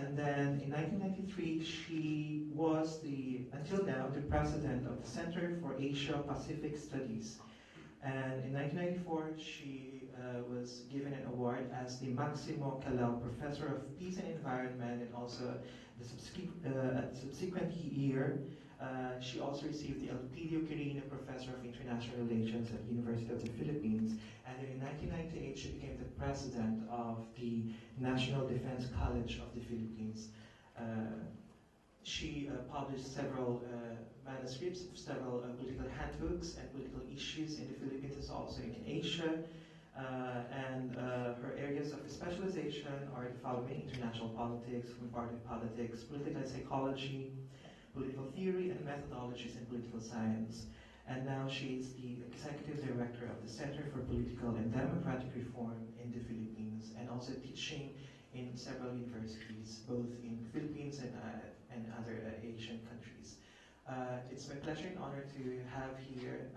And then in 1993, she was until now, the president of the Center for Asia-Pacific Studies. And in 1994, she was given an award as the Maximo Calao Professor of Peace and Environment, and also the subsequent year, she also received the Elpidio Quirino Professor of International Relations at the University of the Philippines. And then in 1998, she became the president of the National Defense College of the Philippines. She published several manuscripts, several political handbooks and political issues in the Philippines, as also in Asia. And her areas of specialization are the following: international politics, comparative politics, political psychology, political theory and methodologies in political science. And now she is the executive director of the Center for Political and Democratic Reform in the Philippines, and also teaching in several universities, both in the Philippines and other Asian countries. It's my pleasure and honor to have here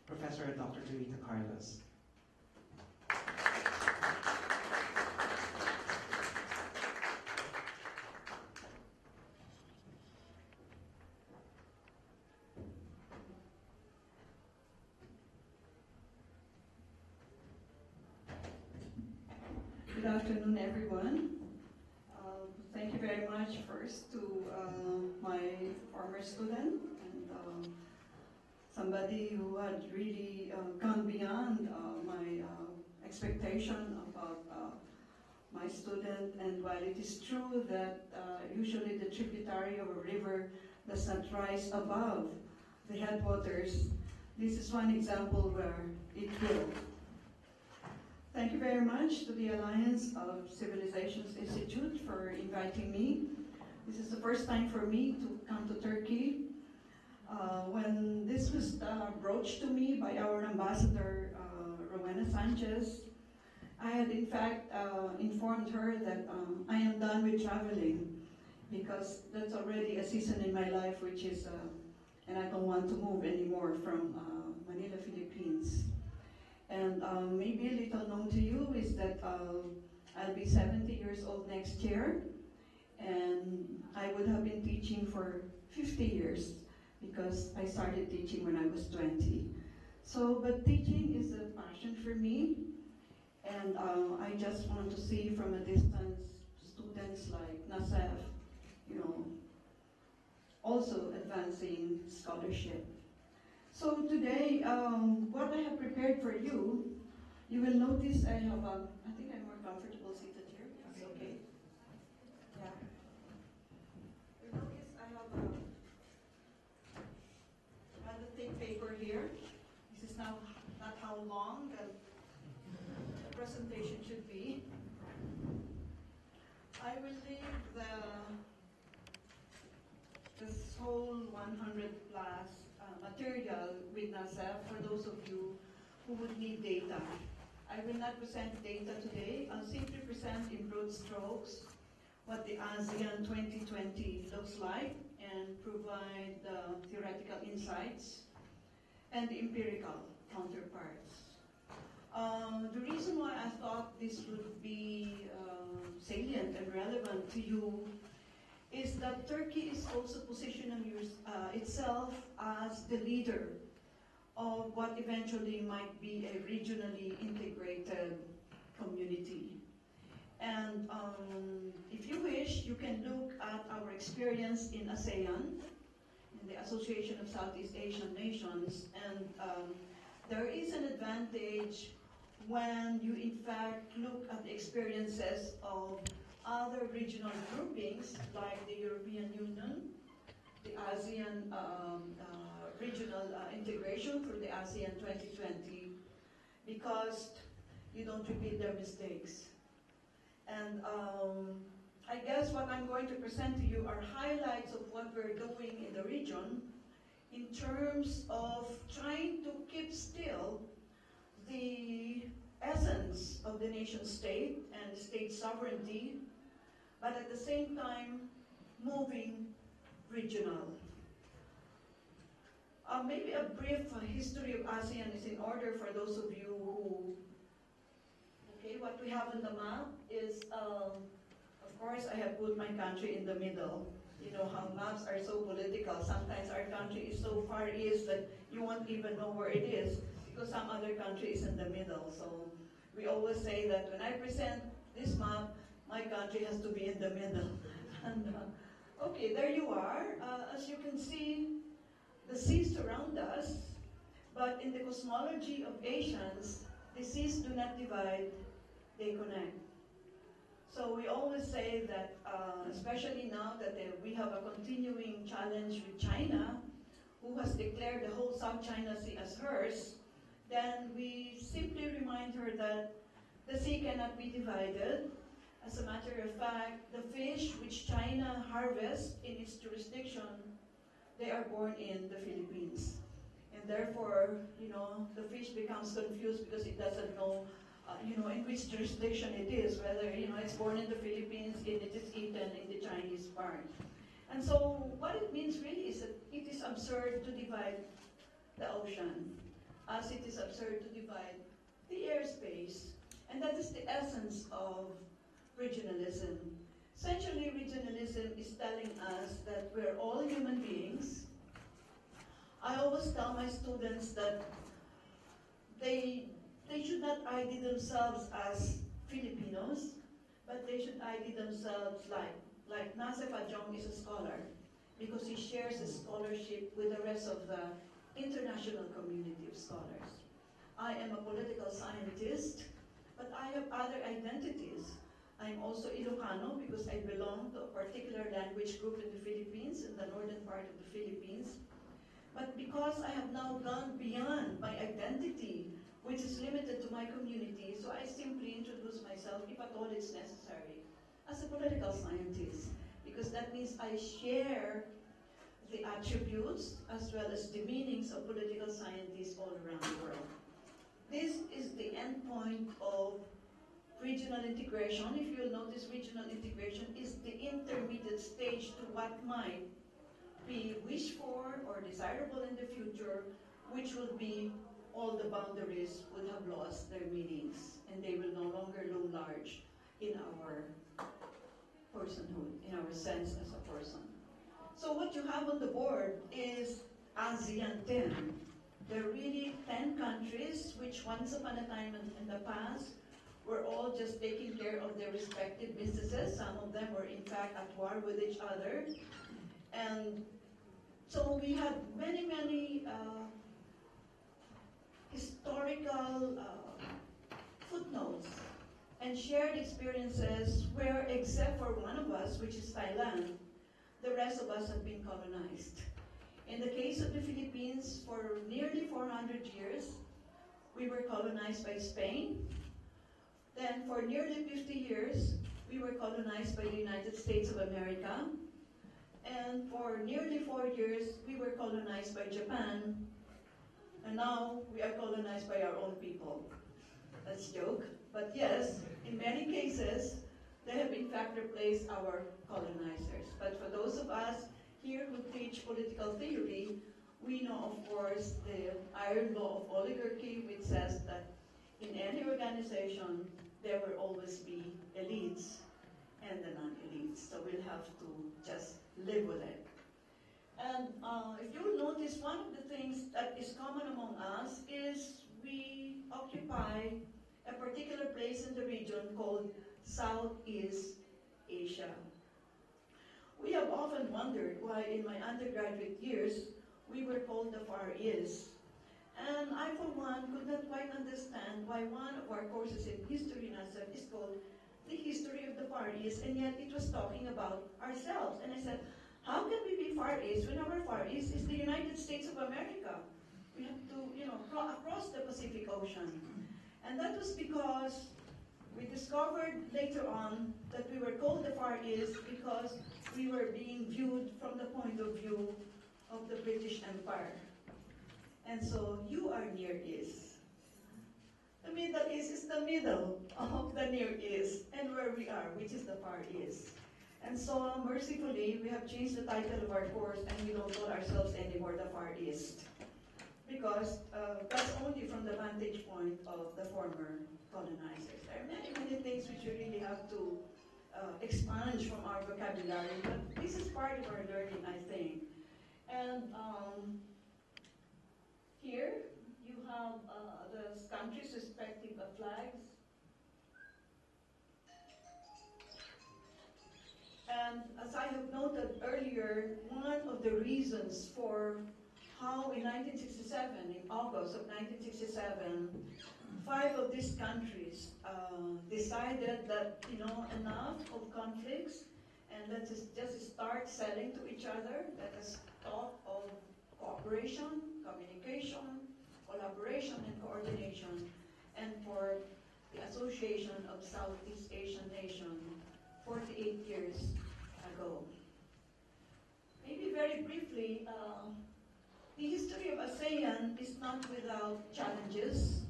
Professor Dr. Dorita Carlos. Good afternoon, everyone. Thank you very much first to my former student and somebody who had really gone beyond my expectation about my student. And while it is true that usually the tributary of a river does not rise above the headwaters, this is one example where it will. Thank you very much to the Alliance of Civilizations Institute for inviting me. This is the first time for me to come to Turkey. When this was broached to me by our ambassador, Rowena Sanchez, I had in fact informed her that I am done with traveling, because that's already a season in my life which is, and I don't want to move anymore from Manila, Philippines. And maybe a little known to you is that I'll be 70 years old next year, and I would have been teaching for 50 years because I started teaching when I was 20. So, but teaching is a passion for me, and I just want to see from a distance students like Nasef, also advancing scholarship. So today, what I have prepared for you, you will notice I have, I think I'm more comfortable seated here. That's okay. Yeah. You notice I have rather thick paper here. This is now not how long the presentation should be. I will leave this whole 100 plus material with Nasef for those of you who would need data. I will not present data today. I'll simply present in broad strokes what the ASEAN 2020 looks like and provide the theoretical insights and the empirical counterparts. The reason why I thought this would be salient and relevant to you is that Turkey is also positioning itself as the leader of what eventually might be a regionally integrated community. And if you wish, you can look at our experience in ASEAN, in the Association of Southeast Asian Nations, and there is an advantage when you in fact look at the experiences of other regional groupings like the European Union, the ASEAN regional integration through the ASEAN 2020, because you don't repeat their mistakes. And I guess what I'm going to present to you are highlights of what we're doing in the region in terms of trying to keep still the essence of the nation state and state sovereignty, but at the same time moving regional. Maybe a brief history of ASEAN is in order for those of you who, okay, what we have on the map is, of course, I have put my country in the middle. You know how maps are so political. Sometimes our country is so far east that you won't even know where it is because some other country is in the middle. So we always say that when I present this map, my country has to be in the middle. And, okay, there you are. As you can see, the seas surround us, but in the cosmology of Asians, the seas do not divide, they connect. So we always say that, especially now that we have a continuing challenge with China, who has declared the whole South China Sea as hers, then we simply remind her that the sea cannot be divided. As a matter of fact, the fish which China harvests in its jurisdiction, they are born in the Philippines. And therefore, the fish becomes confused because it doesn't know in which jurisdiction it is, whether, it's born in the Philippines, it is eaten in the Chinese part. And so what it means really is that it is absurd to divide the ocean, as it is absurd to divide the airspace. And that is the essence of regionalism. Essentially, regionalism is telling us that we're all human beings. I always tell my students that they should not ID themselves as Filipinos, but they should ID themselves like Nasef Adjong is a scholar, because he shares his scholarship with the rest of the international community of scholars. I am a political scientist, but I have other identities. I'm also Ilocano because I belong to a particular language group in the Philippines, in the northern part of the Philippines. But because I have now gone beyond my identity, which is limited to my community, so I simply introduce myself, if at all it's necessary, as a political scientist, because that means I share the attributes as well as the meanings of political scientists all around the world. This is the end point of regional integration. If you'll notice, regional integration is the intermediate stage to what might be wished for or desirable in the future, which will be all the boundaries would have lost their meanings and they will no longer loom large in our personhood, in our sense as a person. So what you have on the board is ASEAN 10. There are really 10 countries which once upon a time in the past were all just taking care of their respective businesses. Some of them were in fact at war with each other. And so we had many historical footnotes and shared experiences where, except for one of us, which is Thailand, the rest of us have been colonized. In the case of the Philippines, for nearly 400 years, we were colonized by Spain. Then for nearly 50 years, we were colonized by the United States of America. And for nearly 4 years, we were colonized by Japan. And now we are colonized by our own people. That's a joke. But yes, in many cases, they have in fact replaced our colonizers. But for those of us here who teach political theory, we know, of course, the iron law of oligarchy, which says that in any organization, there will always be elites and the non-elites. So we'll have to just live with it. And if you will notice, one of the things that is common among us is we occupy a particular place in the region called Southeast Asia. We have often wondered why in my undergraduate years we were called the Far East. And I, for one, could not quite understand why one of our courses in history in NASEP is called the History of the Far East, and yet it was talking about ourselves. And I said, how can we be Far East when our Far East is the United States of America? We have to, across the Pacific Ocean. And that was because we discovered later on that we were called the Far East because we were being viewed from the point of view of the British Empire. And so you are Near East. The Middle East is the middle of the Near East and where we are, which is the Far East. And so mercifully, we have changed the title of our course and we don't call ourselves anymore the Far East. Because that's only from the vantage point of the former colonizers. There are many things which you really have to expunge from our vocabulary, but this is part of our learning, I think. And here you have the countries' respective flags. And as I have noted earlier, one of the reasons for how in 1967, in August of 1967, 5 of these countries decided that, enough of conflicts, and let's just start selling to each other. Let us talk of cooperation, communication, collaboration, and coordination, and for the Association of Southeast Asian Nations 48 years ago. Maybe very briefly, the history of ASEAN is not without challenges,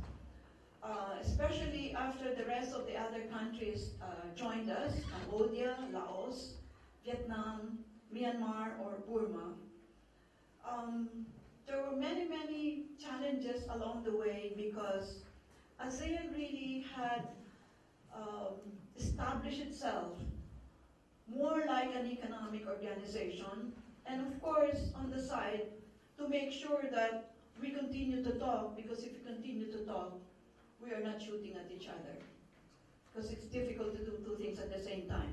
especially after the rest of the other countries joined us, Cambodia, Laos, Vietnam, Myanmar, or Burma. There were many, many challenges along the way because ASEAN really had established itself more like an economic organization, and of course, on the side, to make sure that we continue to talk, because if we continue to talk, we are not shooting at each other. Because it's difficult to do 2 things at the same time,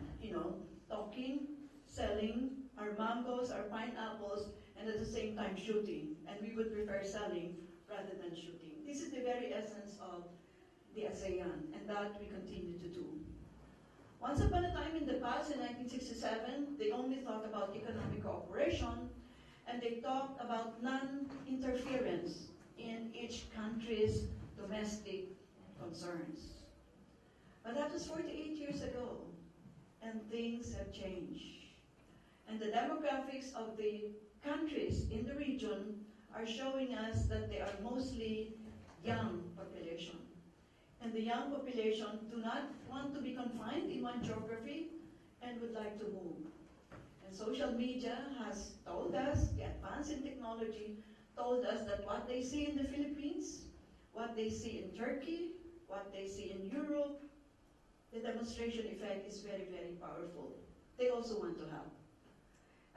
talking, selling our mangoes, our pineapples, and at the same time shooting. And we would prefer selling rather than shooting. This is the very essence of the ASEAN, and that we continue to do. Once upon a time in the past, in 1967, they only thought about economic cooperation, and they talked about non-interference in each country's domestic concerns. But that was 48 years ago, and things have changed. And the demographics of the countries in the region are showing us that they are mostly young population. And the young population do not want to be confined in one geography and would like to move. And social media has told us, the advance in technology told us that what they see in the Philippines, what they see in Turkey, what they see in Europe, the demonstration effect is very, very powerful. They also want to help.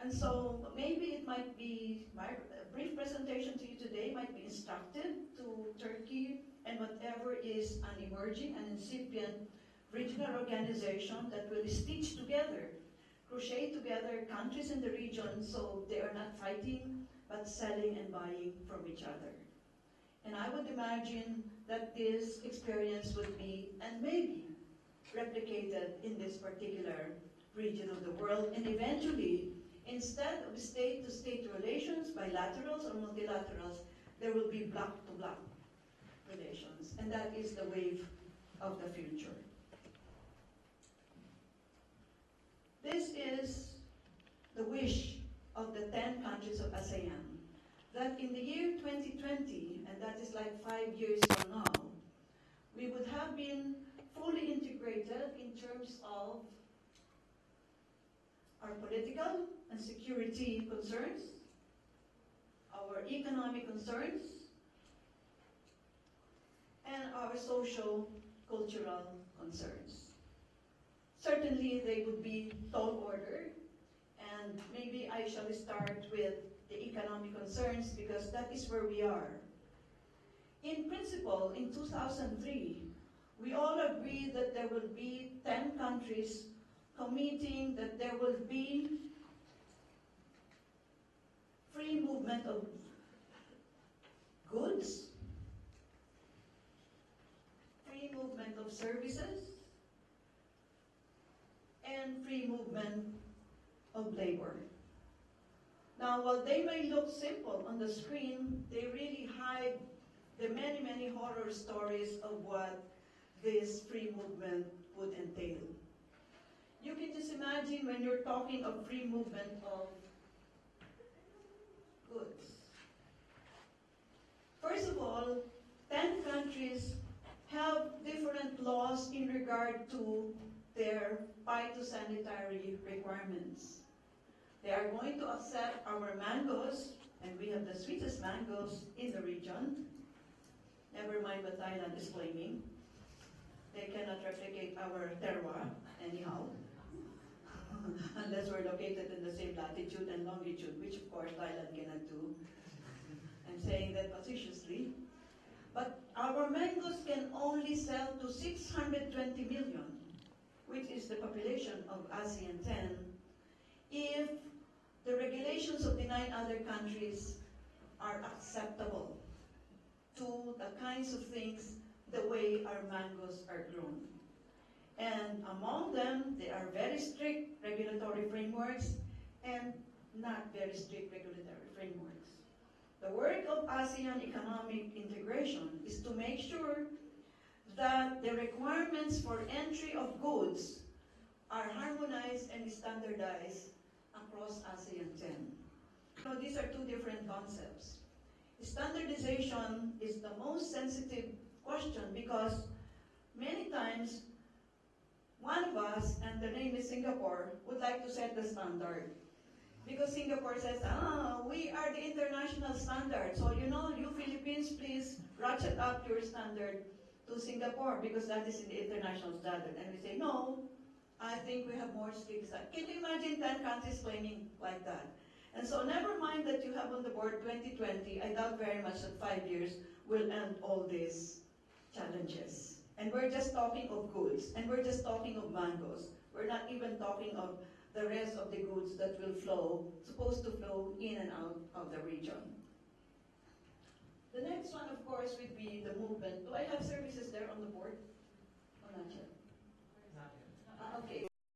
And so maybe it might be, my brief presentation to you today might be instructive to Turkey and whatever is an emerging and incipient regional organization that will stitch together, crochet together countries in the region so they are not fighting but selling and buying from each other. And I would imagine that this experience would be, and maybe, replicated in this particular region of the world, and eventually, instead of state-to-state relations, bilaterals or multilaterals, there will be bloc-to-bloc relations, and that is the wave of the future. This is the wish of the 10 countries of ASEAN, that in the year 2020, and that is like 5 years from now, we would have been fully integrated in terms of our political and security concerns, our economic concerns, and our social, cultural concerns. Certainly they would be tall order, and maybe I shall start with the economic concerns because that is where we are. In principle, in 2003, we all agreed that there will be 10 countries committing that there will be free movement of goods, free movement of services, and free movement of labor. Now, while they may look simple on the screen, they really hide the many, many horror stories of what this free movement would entail. You can just imagine when you're talking of free movement of goods. First of all, 10 countries have different laws in regard to their phytosanitary requirements. They are going to accept our mangoes, and we have the sweetest mangoes in the region. Never mind what Thailand is claiming. They cannot replicate our terroir anyhow. unless we're located in the same latitude and longitude, which of course Thailand cannot do. I'm saying that facetiously. But our mangoes can only sell to 620 million, which is the population of ASEAN 10, if the regulations of the 9 other countries are acceptable to the kinds of things, the way our mangoes are grown. And among them, there are very strict regulatory frameworks and not very strict regulatory frameworks. The work of ASEAN economic integration is to make sure that the requirements for entry of goods are harmonized and standardized across ASEAN 10. So these are two different concepts. Standardization is the most sensitive question because many times one of us, and the name is Singapore, would like to set the standard. Because Singapore says, we are the international standard. So, you Philippines, please ratchet up your standard to Singapore because that is in the international standard. And we say, no, I think we have more strict standards. Can you imagine 10 countries claiming like that? And so never mind that you have on the board 2020, I doubt very much that 5 years will end all these challenges. And we're just talking of goods, and we're just talking of mangoes. We're not even talking of the rest of the goods that will flow, supposed to flow in and out of the region. The next one, of course, would be the movement. Do I have services there on the board? Or not yet? Not yet. Okay.